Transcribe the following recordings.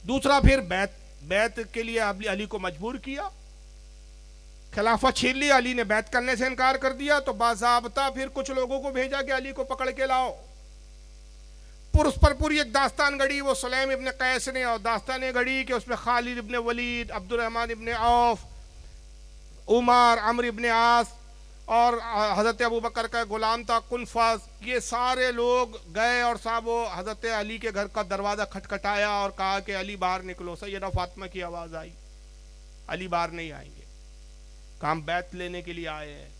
दूसरा फिर बैत बैत के लिए अली को मजबूर किया, खिलाफत छीन ली, अली ने बैत करने से इनकार कर दिया। तो बाज़ाब्ता फिर कुछ लोगों को भेजा कि अली को पकड़ के लाओ। उस पर पूरी एक दास्तान गढ़ी, वो सुलैम इब्न कैस ने, और दास्तान गढ़ी कि उसमें Khalid ibn Walid, Abdurrahman ibn Auf, Umar, Amr ibn As और हज़रत अबू बकर का गुलाम था कुनफस, ये सारे लोग गए और साहब वो हज़रत अली के घर का दरवाज़ा खटखटाया और कहा कि अली बाहर निकलो। सैयदा फातिमा की आवाज़ आई, अली बाहर नहीं आएंगे, काम बैत लेने के लिए आए हैं,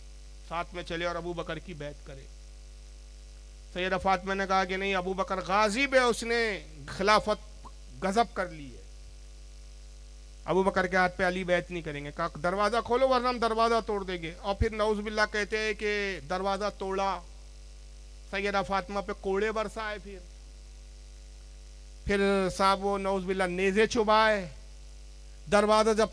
साथ में चले और अबू बकर की बैत करें। सैयदा फातिमा ने कहा कि नहीं, अबू बकर गाज़िब है, उसने खिलाफत गजब कर ली है, अबू बकर के हाथ पे अली बैत नहीं करेंगे। कहा दरवाज़ा खोलो वरना हम दरवाज़ा तोड़ देंगे। और फिर नौज़ बिल्लाह कहते हैं कि दरवाज़ा तोड़ा, सैयदा फातिमा पे कोड़े बरसाए, फिर साहब वो नौज़ बिल्लाह नेज़े चुबाए। दरवाज़ा जब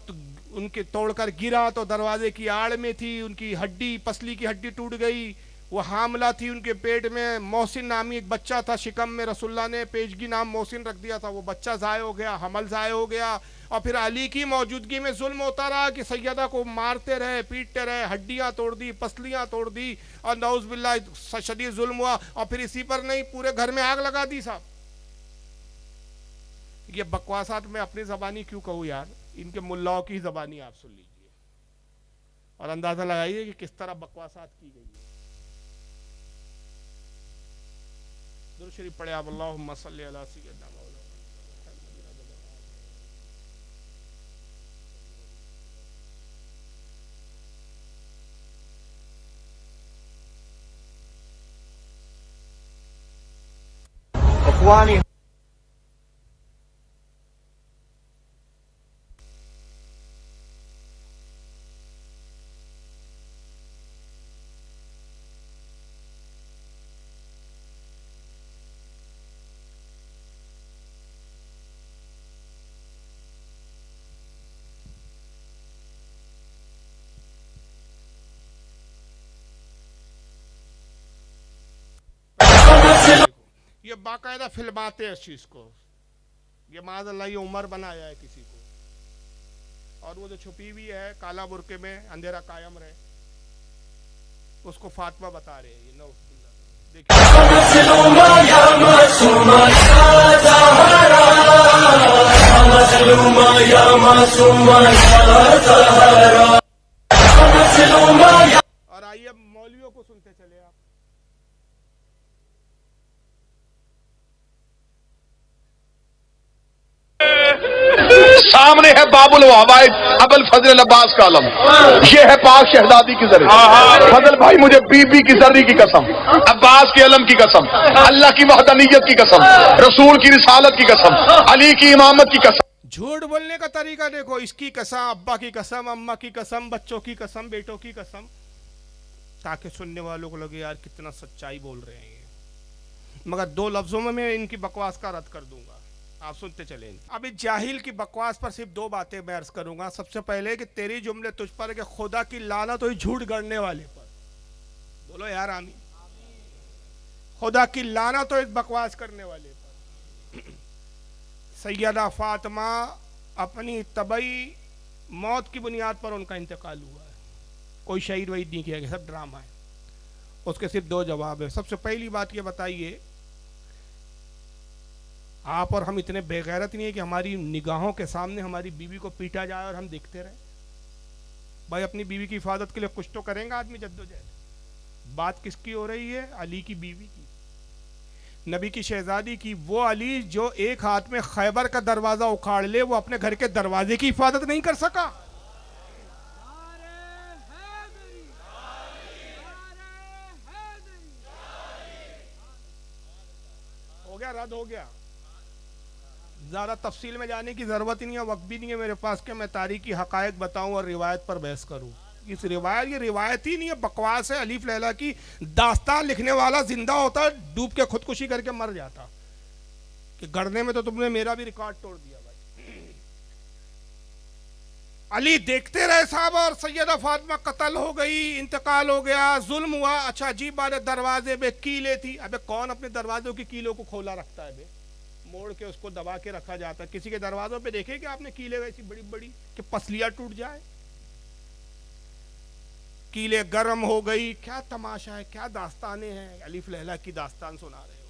उनके तोड़कर गिरा तो दरवाजे की आड़ में थी, उनकी हड्डी, पसली की हड्डी टूट गई। वो हामला थी, उनके पेट में मोहसिन नामी एक बच्चा था, शिकम में रसूलुल्लाह ने पेशगी नाम मोहसिन रख दिया था, वो बच्चा ज़ाय हो गया, हमल ज़ाय हो गया। और फिर अली की मौजूदगी में जुल्म होता रहा कि सैयदा को मारते रहे, पीटते रहे, हड्डियाँ तोड़ दी, पसलियाँ तोड़ दी, और नौज़ बिल्लाह शदीद जुल्म हुआ। और फिर इसी पर नहीं, पूरे घर में आग लगा दी साहब। ये बकवासात मैं अपनी ज़बानी क्यों कहूँ यार, इनके मुल्लाओं की ज़बानी आप सुन लीजिए और अंदाज़ा लगाइए कि किस तरह बकवासात की गई है। दुरूद शरीफ पढ़े आप, अल्लाहुम्मा सल्ली अला सय्यिदना अखवानी। ये बाकायदा फिल्माते हैं इस चीज़ को, ये माज़अल्लाह ये उमर बनाया है किसी को, और वो जो छुपी हुई है काला बुरके में, अंधेरा कायम रहे, उसको फातिमा बता रहे हैं। ये नो और आइए मौलवियों को सुनते चले आप। सामने है बाबुल वहाबाइद अबुल फजल अब्बास का आलम, ये है पाक शहजादी की जर्री। फजल भाई मुझे बीबी की जर्री की कसम, अब्बास के अलम की कसम, अल्लाह की वहदानियत की कसम, रसूल की रिसालत की कसम, अली की इमामत की कसम। झूठ बोलने का तरीका देखो, इसकी कसम, अब्बा की कसम, अम्मा की कसम, बच्चों की कसम, बेटों की कसम, ताकि सुनने वालों को लगे यार कितना सच्चाई बोल रहे हैं ये। मगर दो लफ्जों में मैं इनकी बकवास का रद्द कर दूंगा, आप सुनते चलें। अब इस जाहिल की बकवास पर सिर्फ दो बातें मैं अर्ज करूंगा। सबसे पहले कि तेरी जुमले तुझ पर कि खुदा की लानत हो झूठ गढ़ने वाले पर, बोलो यार आमीन। खुदा की लानत हो इस बकवास करने वाले पर। सैयदा फातिमा अपनी तबई मौत की बुनियाद पर उनका इंतकाल हुआ है, कोई शहीद वहीद नहीं किया गया, सब ड्रामा है। उसके सिर्फ दो जवाब है। सबसे पहली बात ये बताइए, आप और हम इतने बेगैरत नहीं है कि हमारी निगाहों के सामने हमारी बीवी को पीटा जाए और हम देखते रहें? भाई अपनी बीवी की हिफाजत के लिए कुछ तो करेंगे आदमी, जद्दोजहद। बात किसकी हो रही है? अली की बीवी की, नबी की शहजादी की। वो अली जो एक हाथ में खैबर का दरवाजा उखाड़ ले, वो अपने घर के दरवाजे की हिफाजत नहीं कर सका। हो गया, रद्द हो गया। ज़्यादा तफसील में जाने की ज़रूरत ही नहीं है, वक्त भी नहीं है मेरे पास कि मैं तारीखी हकायक बताऊं और रिवायत पर बहस करूं। इस रिवायत, ये रिवायत ही नहीं है, बकवास है। अलीफ लैला की दास्तान लिखने वाला जिंदा होता, डूब के खुदकुशी करके मर जाता कि गढ़ने में तो तुमने मेरा भी रिकॉर्ड तोड़ दिया भाई। अली देखते रहे साहब, और सैयदा फातिमा कत्ल हो गई, इंतकाल हो गया, जुल्म हुआ। अच्छा अजीब बात है, दरवाजे पे कीलें थी। अबे कौन अपने दरवाजों की कीलों को खोला रखता है बे? मोड़ के उसको दबा के रखा जाता है। किसी के दरवाजों पे देखे कि आपने कीले ऐसी बड़ी बड़ी कि पसलियां टूट जाए, कीले गर्म हो गई। क्या तमाशा है, क्या दास्तानें हैं, अलीफ लैला की दास्तान सुना रहे हो।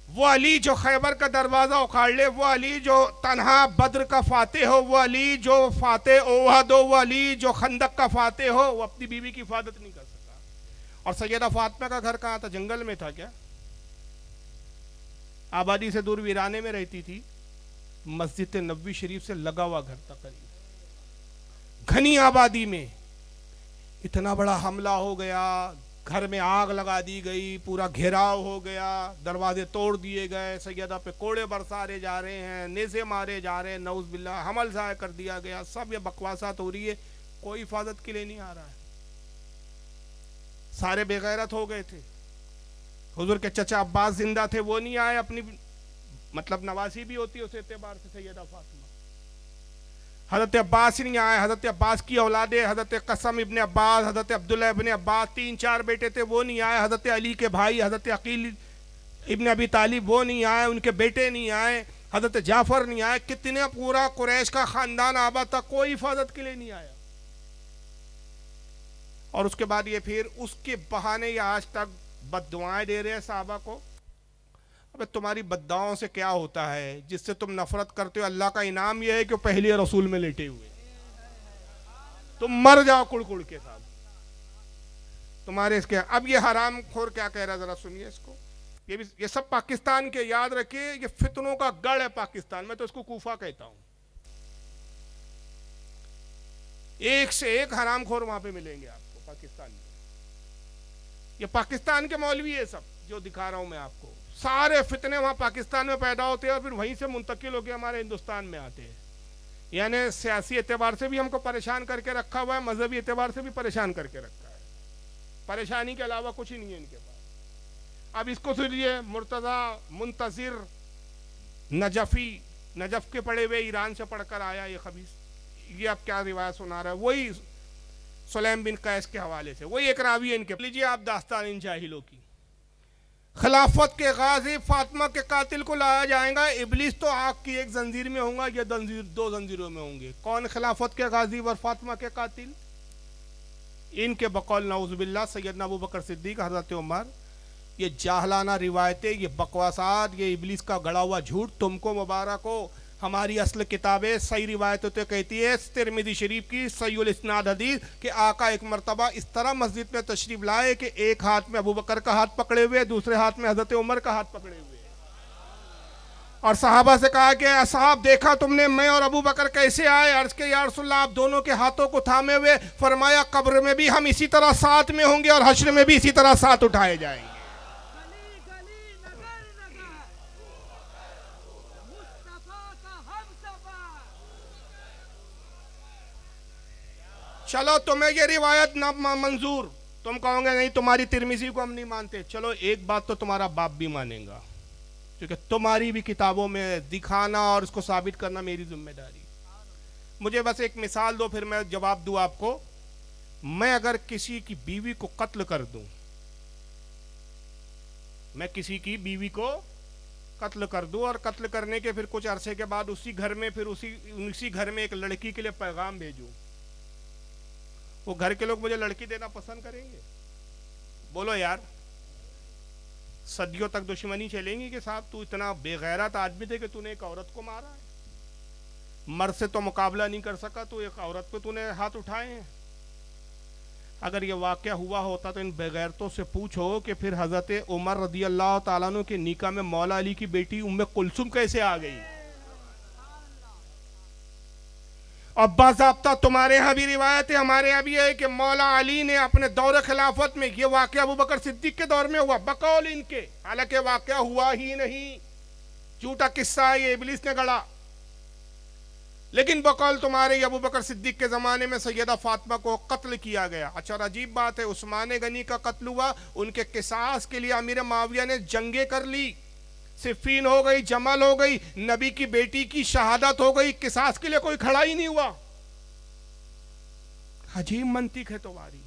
वो अली जो खैबर का दरवाजा उखाड़ ले, वो अली जो तन्हा बद्र का फाते हो, वो अली जो फाते ओहद हो, वो अली जो खंदक का फाते हो, वो अपनी बीवी की हिफाजत नहीं कर सका। और सैयदा फातिमा का घर कहाँ था? जंगल में था क्या? आबादी से दूर वीराने में रहती थी। मस्जिद नबवी शरीफ से लगा हुआ घर था करीब, घनी आबादी में। इतना बड़ा हमला हो गया, घर में आग लगा दी गई, पूरा घेराव हो गया, दरवाजे तोड़ दिए गए, सैयदा पे कोड़े बरसारे जा रहे हैं, नेज़े मारे जा रहे हैं, नऊज़ बिल्लाह, हमल ज़ाय कर दिया गया। सब ये बकवासात हो रही है, कोई हिफाजत के लिए नहीं आ रहा है। सारे बेगैरत हो गए थे। हुजूर के चचा अब्बास जिंदा थे, वो नहीं आए, अपनी मतलब नवासी भी होती है उस एतबार से सैयदा फातिमा। हज़रत अब्बास नहीं आए, हज़रत अब्बास की औलादे हज़रत कसम इब्ने अब्बास, हज़रत अब्दुल्ला इब्ने अब्बास, 3-4 बेटे थे, वो नहीं आए। हज़रत अली के भाई हज़रत अकील इब्ने अबी तालिब वो नहीं आए, उनके बेटे नहीं आए। हज़रत जाफर नहीं आए। कितने पूरा कुरैश का खानदान आबाद था, कोई हिफाजत के लिए नहीं आया। और उसके बाद ये फिर उसके बहाने ये आज तक बद्दुआएं दे रहे हैं साहबा को। अबे तुम्हारी बद्दुआओं से क्या होता है जिससे तुम नफरत करते हो? अल्लाह का इनाम यह है कि पहले रसूल में लेटे हुए, तुम मर जाओ कुड़ के साथ तुम्हारे इसके। अब ये हराम खोर क्या कह रहा है, जरा सुनिए इसको। ये सब पाकिस्तान के, याद रखिए, ये फितनों का गढ़ है पाकिस्तान। मैं तो इसको कूफा कहता हूं। एक से एक हराम खोर वहां पे मिलेंगे आपको पाकिस्तान में। ये पाकिस्तान के मौलवी है सब जो दिखा रहा हूं मैं आपको। सारे फितने वहां पाकिस्तान में पैदा होते हैं और फिर वहीं से मुंतकिल होकर हमारे हिंदुस्तान में आते हैं। यानी सियासी एतबार से भी हमको परेशान करके रखा हुआ है, मजहबी एतबार से भी परेशान करके रखा है। परेशानी के अलावा कुछ ही नहीं है इनके पास। अब इसको सुनिए, मुर्तजा मुंतजिर नजफी, नजफ के पढ़े हुए, ईरान से पढ़कर आया ये खबीस, ये अब क्या रिवायत सुना रहा है, वही सुलैम बिन कैस के हवाले से, वही एक रावी है इनके। लीजिए आप दास्तान इन जाहिलों की। खिलाफत के गाजी फातिमा के कातिल को लाया जाएगा। इबलीस तो आग की एक जंजीर में होगा, ये दो जंजीरों में होंगे। कौन खिलाफत के गाजी व फातिमा के कातिल? इनके बकौल नऊज़ुबिल्लाह सैयदना अबू बकर सिद्दीक, हज़रत उमर। ये जाहलाना रिवायतें, ये बकवासात, ये इबलीस का गड़ा हुआ झूठ तुमको मुबारक हो। हमारी असल किताबें सही रिवायतें तो कहती है, तिरमिज़ी शरीफ की सहीहुल इस्नाद हदीस कि आका एक मरतबा इस तरह मस्जिद में तशरीफ लाए कि एक हाथ में अबू बकर का हाथ पकड़े हुए, दूसरे हाथ में हज़रत उमर का हाथ पकड़े हुए, और सहाबा से कहा कि असहाब देखा तुमने मैं और अबू बकर कैसे आए? अर्ज के या रसूलल्लाह आप दोनों के हाथों को थामे हुए। फरमाया कब्र में भी हम इसी तरह साथ में होंगे और हश्र में भी इसी तरह साथ उठाए जाएंगे। चलो तुम्हें ये रिवायत ना मंजूर, तुम कहोगे नहीं तुम्हारी तिरमिज़ी को हम नहीं मानते। चलो एक बात तो तुम्हारा बाप भी मानेगा, क्योंकि तुम्हारी भी किताबों में दिखाना और उसको साबित करना मेरी जिम्मेदारी। मुझे बस एक मिसाल दो, फिर मैं जवाब दूं आपको। मैं अगर किसी की बीवी को कत्ल कर दूं, मैं किसी की बीवी को कत्ल कर दूं और कत्ल करने के फिर कुछ अरसे के बाद उसी घर में, फिर उसी घर में एक लड़की के लिए पैगाम भेजूं, वो घर के लोग मुझे लड़की देना पसंद करेंगे? बोलो यार, सदियों तक दुश्मनी चलेंगी कि साहब तू इतना बेगैरत आदमी थे कि तूने एक औरत को मारा है, मर्द से तो मुकाबला नहीं कर सका, तो एक औरत पे तूने हाथ उठाए हैं। अगर ये वाक़या हुआ होता तो इन बेगैरतों से पूछो कि फिर हज़रत उमर रदी अल्लाह ताला अन्हु के निकाह में मौला अली की बेटी उम्मे कुलसुम कैसे आ गई? और बाज़ाब्ता तुम्हारे यहाँ भी रिवायत है, हमारे यहाँ भी है कि मौला अली ने अपने दौर खिलाफत में, ये वाक़या अबू बकर सिद्दीक के दौर में हुआ बकौल इनके, हालांकि वाक़या हुआ ही नहीं, झूठा किस्सा है, ये इबलीस ने गढ़ा। लेकिन बकौल तुम्हारे अबू बकर सिद्दीक के ज़माने में सैयदा फातिमा को कत्ल किया गया। अच्छा, अजीब बात है, उस्मान गनी का कत्ल हुआ, उनके किसास के लिए अमीर माविया ने जंगे कर ली, सिफीन हो गई, जमल हो गई, नबी की बेटी की शहादत हो गई, किसास के लिए कोई खड़ा ही नहीं हुआ। अजीब मंतिक है तुम्हारी।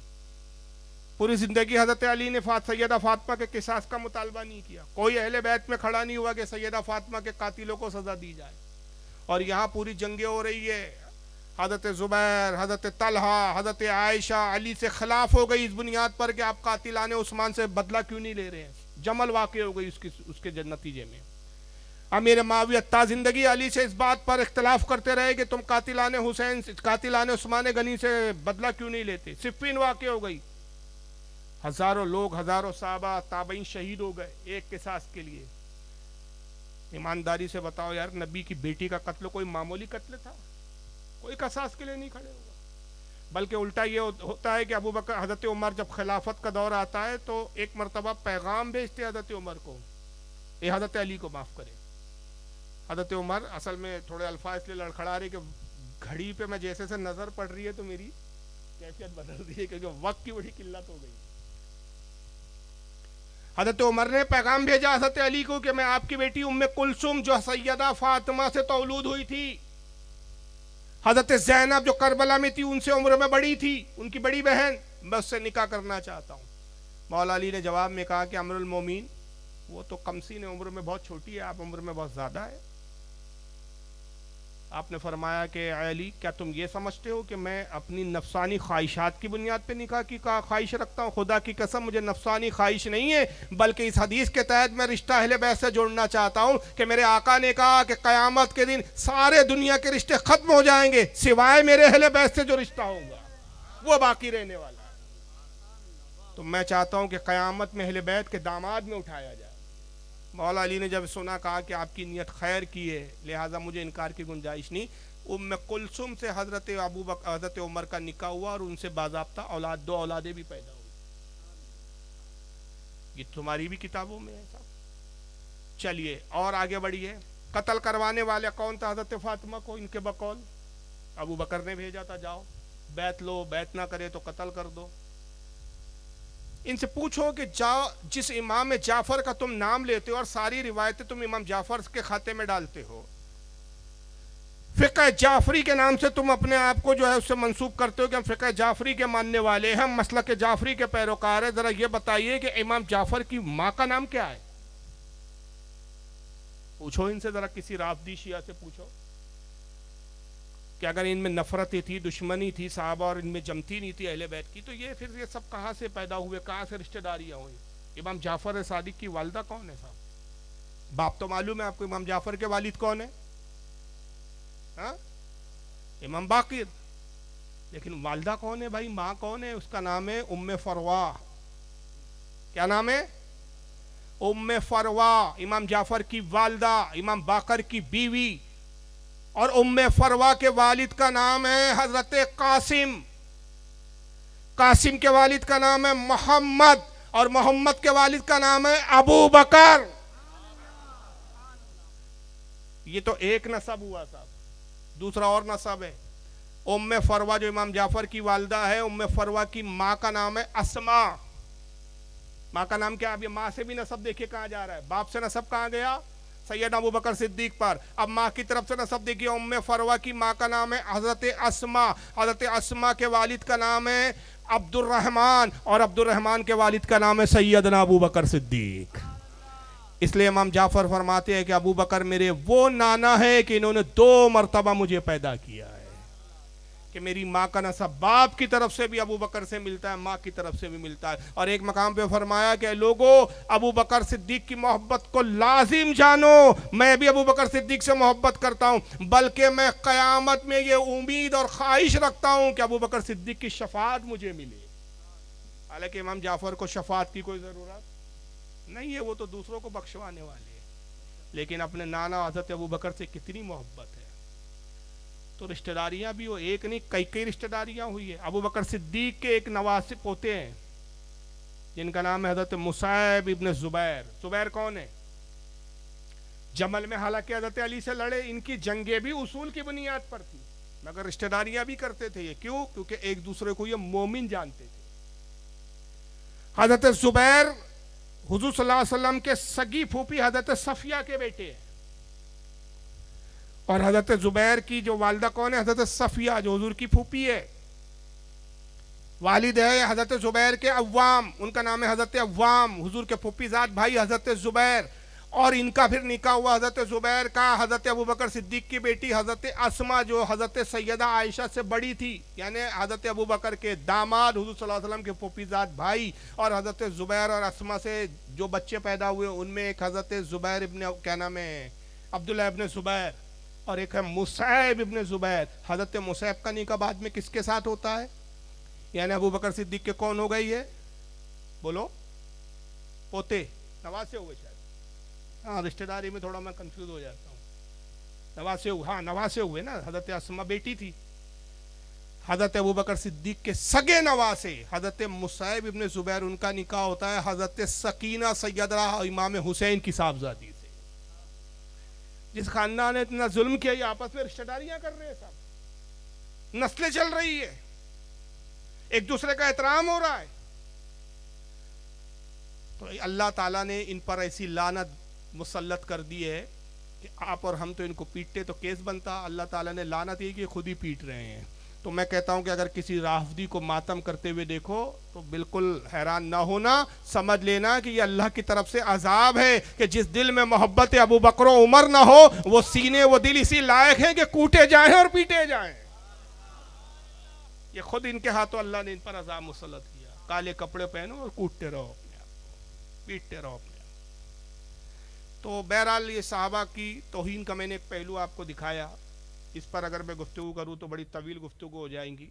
पूरी जिंदगी हजरत अली ने सैयदा फातिमा के किसास का मुतालबा नहीं किया। कोई अहले बैत में खड़ा नहीं हुआ कि सैयदा फातिमा के कातिलों को सजा दी जाए। और यहाँ पूरी जंगें हो रही है, हजरत जुबैर, हजरत तलहा, हजरत आयशा अली से खिलाफ हो गई इस बुनियाद पर कि आप कातिलाने उस्मान से बदला क्यों नहीं ले रहे हैं। जमल वाक़ हो गई उसके नतीजे में। अमीर माविया ता जिंदगी अली से इस बात पर इख्तलाफ करते रहे कि तुम कातिलाने हुसैन, कातिलाने उस्मान गनी से बदला क्यों नहीं लेते। सिफ़ीन वाक़ हो गई, हजारों लोग, हजारों साहबा ताबईन शहीद हो गए एक किसास के लिए। ईमानदारी से बताओ यार, नबी की बेटी का कत्ल कोई मामूली कत्ल था? कोई किसास के लिए नहीं खड़े होगा। बल्कि उल्टा ये होता है कि अबू बकर, हजरत उमर जब खिलाफत का दौर आता है तो एक मरतबा पैगाम भेजते हजरत उमर को, ये हजरत अली को माफ़ करे। हजरत उमर असल में थोड़े अल्फाज इसलिए लड़खड़ा रहे कि घड़ी पे मैं जैसे से नज़र पड़ रही है तो मेरी कैफियत बदल रही है, क्योंकि वक्त की बड़ी किल्लत हो गई। हजरत उमर ने पैगाम भेजा हजरत अली को कि मैं आपकी बेटी उम्मे कुलसुम जो सैयदा फातिमा से तौलूद हुई थी, हजरत ज़ैनब जो करबला में थी उनसे उम्र में बड़ी थी, उनकी बड़ी बहन, मैं उससे निकाह करना चाहता हूँ। मौला अली ने जवाब में कहा कि अमीरुल मोमिन, वो तो कमसीन है, उम्र में बहुत छोटी है, आप उम्र में बहुत ज़्यादा है। आपने फरमाया कि अली, क्या तुम ये समझते हो कि मैं अपनी नफसानी ख्वाहिशात की बुनियाद पे निकाह की ख्वाहिश रखता हूँ? खुदा की कसम मुझे नफसानी ख्वाहिश नहीं है, बल्कि इस हदीस के तहत मैं रिश्ता अहले बैत से जोड़ना चाहता हूँ कि मेरे आका ने कहा कि क़यामत के दिन सारे दुनिया के रिश्ते ख़त्म हो जाएंगे, सिवाय मेरे अहले बैत से जो रिश्ता होगा वो बाकी रहने वाला है। तो मैं चाहता हूँ कि क़यामत में अहले बैत के दामाद में उठाया जाए। मौला अली ने जब सुना, कहा कि आपकी नीयत खैर की है, लिहाजा मुझे इनकार की गुंजाइश नहीं। उम्मे कुलसुम से हजरत अबू बकर, हजरत उमर का निकाह हुआ और उनसे बाज़ाब्ता औलाद, 2 औलादें भी पैदा हुई। ये तुम्हारी भी किताबों में है साहब। चलिए और आगे बढ़िए। कत्ल करवाने वाले कौन था हजरत फातिमा को? इनके बकौल अबू बकर ने भेजा था, जाओ बैत लो, बैत ना करे तो कत्ल कर दो। इनसे पूछो कि जिस इमाम जाफर का तुम नाम लेते हो और सारी रिवायतें तुम इमाम जाफर के खाते में डालते हो, फ़िक़्ह जाफरी के नाम से तुम अपने आप को जो है उससे मंसूब करते हो कि हम फ़िक़्ह जाफरी के मानने वाले हैं, हम मसलक जाफरी के पैरोकार हैं, जरा ये बताइए कि इमाम जाफर की माँ का नाम क्या है? पूछो इनसे, जरा किसी राफ़दी शिया से पूछो कि अगर इनमें नफरतें थी, दुश्मनी थी साहबा और इनमें जमती नहीं थी अहले बैत की, तो ये फिर ये सब कहाँ से पैदा हुए, कहाँ से रिश्तेदारियाँ हुई? इमाम जाफर सादिक की वालिदा कौन है साहब? बाप तो मालूम है आपको, इमाम जाफर के वालिद कौन है? हाँ, इमाम बाकिर। लेकिन वालिदा कौन है भाई, माँ कौन है? उसका नाम है उम्मे फरवा। क्या नाम है? उम्मे फरवा, इमाम जाफर की वालिदा, इमाम बाकर की बीवी। और उम्मे फरवा के वालिद का नाम है हजरत कासिम, कासिम के वालिद का नाम है मोहम्मद, और मोहम्मद के वालिद का नाम है अबू बकर। ये तो एक नसब हुआ साहब। दूसरा और नसब है, उम्मे फरवा जो इमाम जाफर की वालिदा है, उम्मे फरवा की माँ का नाम है अस्मा। माँ का नाम क्या? अब ये माँ से भी नसब देखिए कहाँ जा रहा है, बाप से नसब कहाँ गया? सैयद अबू बकर सिद्दीक पर। अब माँ की तरफ से नसब देखिए, उम्मे फरवा की माँ का नाम है हजरत अस्मा, हजरत अस्मा के वालिद का नाम है अब्दुर्रहमान, और अब्दुर्रहमान के वालिद का नाम है सैयदना अबू बकर सिद्दीक। इसलिए इमाम जाफर फरमाते हैं कि अबू बकर मेरे वो नाना है कि इन्होंने 2 मरतबा मुझे पैदा किया है, कि मेरी माँ का नसब बाप की तरफ से भी अबू बकर से मिलता है, माँ की तरफ से भी मिलता है। और एक मकाम पे फरमाया कि लोगों, अबू बकर सिद्दीक की मोहब्बत को लाजिम जानो, मैं भी अबू बकर सिद्दीक से मोहब्बत करता हूँ, बल्कि मैं क़यामत में ये उम्मीद और ख्वाहिश रखता हूँ कि अबू बकर सिद्दीक की शफाअत मुझे मिले। हालांकि इमाम जाफर को शफाअत की कोई ज़रूरत नहीं है, वो तो दूसरों को बख्शवाने वाले हैं, लेकिन अपने नाना हज़रत अबू बकर से कितनी मोहब्बत है। तो रिश्तेदारियां भी हो, एक नहीं कई रिश्तेदारियां हुई है। अबू बकर सिद्दीक के एक नवासे पोते हैं जिनका नाम है हजरत मुसाइब इब्न जुबैर। जुबैर कौन है? जमल में हालांकि हजरत अली से लड़े, इनकी जंगें भी उसूल की बुनियाद पर थी, मगर रिश्तेदारियां भी करते थे ये। क्यों? क्योंकि एक दूसरे को ये मोमिन जानते थे। हजरत जुबैर हुजूर सल्लल्लाहु अलैहि वसल्लम के सगी फूफी हजरत सफिया के बेटे हैं, और हजरत जुबैर की जो वालिदा कौन है? हजरत सफिया, जो हुजूर की फूफी है। वालिद है हज़रत ज़ुबैर के अव्वाम, उनका नाम है हज़रत अव्वाम, हुजूर के फुफीज़ाद भाई हज़रत ज़ुबैर। और इनका फिर निकाह हुआ हज़रत ज़ुबैर का हज़रत अबू बकर सिद्दीक़ की बेटी हज़रत अस्मा, जो हज़रत सैयदा आयशा से बड़ी थी, यानी हज़रत अबू बकर के दामाद हुजूर सल्लल्लाहु अलैहि वसल्लम के फुफीज़ाद भाई। और हज़रत ज़ुबैर और अस्मा से जो बच्चे पैदा हुए उनमें एक हज़रत ज़ुबैर इब्न, क्या नाम है, अब्दुल्ला इब्न ज़ुबैर, और एक है मुसैब इब्न ज़ुबैर। हज़रत मुसैब का निकाह बाद में किसके साथ होता है, यानी अबू बकर सिद्दीक़ के कौन हो गई है, बोलो, पोते, नवासे हुए शायद। हाँ, रिश्तेदारी में थोड़ा मैं कंफ्यूज हो जाता हूँ। नवासे, हाँ नवासे हुए ना, हज़रत अस्मा बेटी थी। हज़रत अबू बकर सिद्दीक़ के सगे नवासे हज़रत मुसैब इब्न ज़ुबैर, उनका निकाह होता है हज़रत सकीना सैयदा इमाम हुसैन की साहबजादी से। जिस खानदान ने इतना जुल्म किया, ये आपस में रिश्तेदारियां कर रहे हैं, सब नस्लें चल रही है, एक दूसरे का एहतराम हो रहा है। तो अल्लाह ताला ने इन पर ऐसी लानत मुसल्लत कर दी है कि आप और हम तो इनको पीटते तो केस बनता, अल्लाह ताला ने लानत ये कि खुद ही पीट रहे हैं। तो मैं कहता हूं कि अगर किसी राफदी को मातम करते हुए देखो तो बिल्कुल हैरान ना होना, समझ लेना कि ये अल्लाह की तरफ से अजाब है कि जिस दिल में मोहब्बत अबू बकर उमर ना हो, वो सीने, वो दिल इसी लायक है कि कूटे जाएं और पीटे जाएं। ये खुद इनके हाथों अल्लाह ने इन पर अजाब मुसल्लत किया। काले कपड़े पहनो और कूटते रहो अपने आप को, पीटते रहो अपने आप। तो बहरहाल ये साहबा की तौहीन का मैंने एक पहलू आपको दिखाया। इस पर अगर मैं गुफ्तगू करूँ तो बड़ी तवील गुफ्तगू हो जाएंगी।